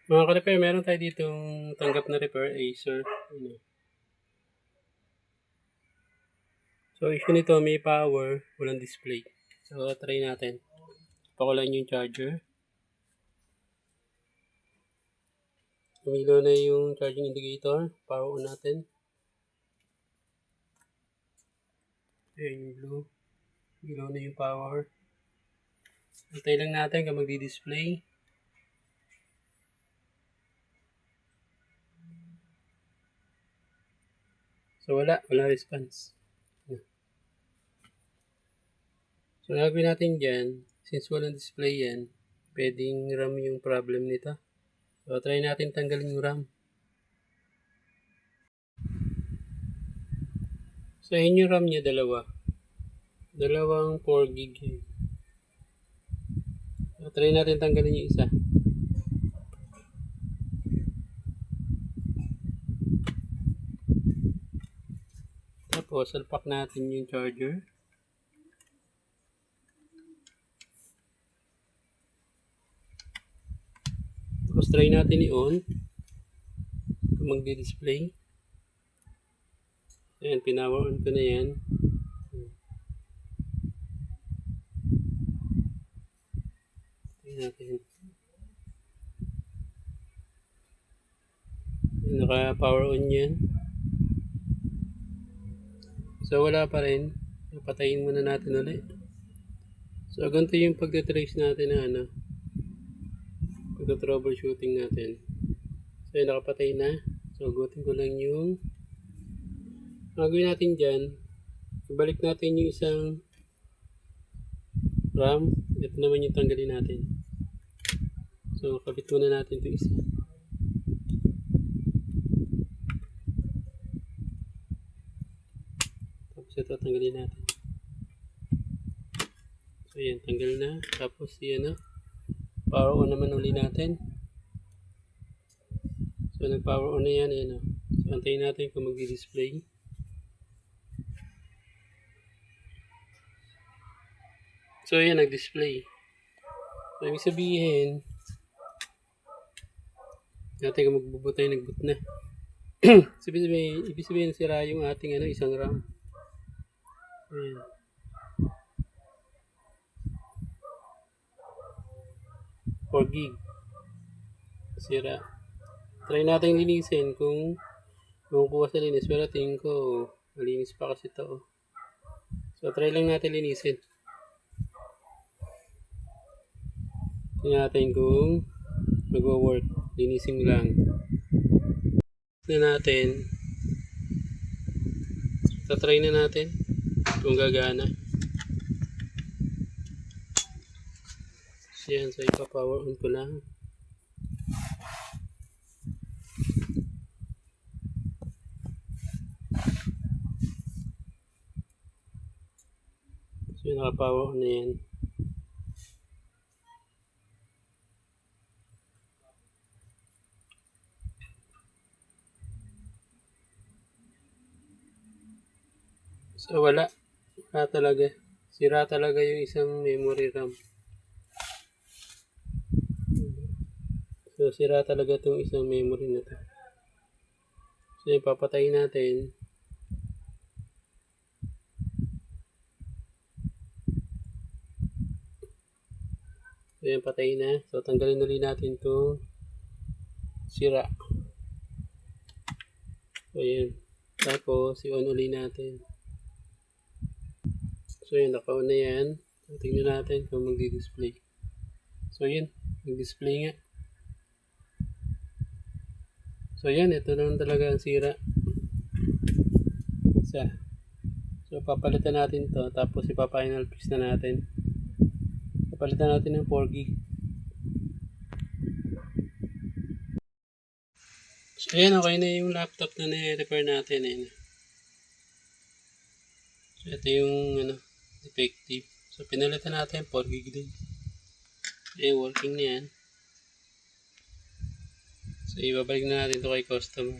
Mga ka-repair, meron tayo ditong tanggap na repair, Acer. So, issue nito, may power, walang display. So, try natin. Pakulan yung charger. Tumilo na yung charging indicator. Power on natin. Ayan yung blue. Tumilo na yung power. Antay lang natin kung magdi-display. So, wala response. So, gagawin natin dyan, since walang display yan, pwedeng RAM yung problem nito. So, try natin tanggalin yung RAM. So, yun yung RAM niya, dalawang 4 gig. So, try natin tanggalin yung isa. Tapos, salpak natin yung charger. Tapos, try natin i-on. Kung magdi-display. Ayan, pinawa on ko na yan. Try natin. Naka-power on yan. So, wala pa rin. Patayin muna natin ulit. So, ganito yung pagte-trace natin na pagte-troubleshooting natin. So, yun, nakapatay na. So, gutin ko lang yung gagawin natin dyan. Ibalik natin yung isang RAM. Ito naman yung tanggalin natin. So, kabit muna natin ito isa. Tapos ito, tanggalin natin. So, yan, tanggal na. Tapos, yan power on naman uli natin. So, nag-power on na yan. Ayan, so, antayin natin kung mag-display. So, ayan, nag-display. So, ibig sabihin, natin kung magbubutay, nag-boot na. Ibig sabihin, sira yung ating isang RAM. Ayan. $4 gig. Sira. Try natin linisin kung kuha sa linis. Pero tingin ko, malinis pa kasi ito. So, try lang natin linisin. Tingnan natin kung mag-work. Linisin lang. Tingnan natin. Tatry na natin kung gagana. So, yan. So, ipa-power on ko lang. So, naka-power on na yan. So, wala talaga. Sira talaga yung isang memory RAM. So, sira talaga itong isang memory na to. So, ipapatayin natin. So, yan, patayin na. So, tanggalin ulit natin itong sira. So, yan. Tapos, i-on ulit natin. So, yan, naka-on na yan. So, tingnan natin kung magdi-display. So, yan. Mag-display nga. So, yan. Ito lang talaga ang sira. Isa. So, papalitan natin to. Tapos, ipa-final fix na natin. Papalitan natin ng 4 gig. So, ayan. Okay na yung laptop na na-repair natin. Ayan. So, ito yung defective. So, pinalitan natin 4 gig din. Ayan, working na yan. So, ibabalik na natin ito kay customer.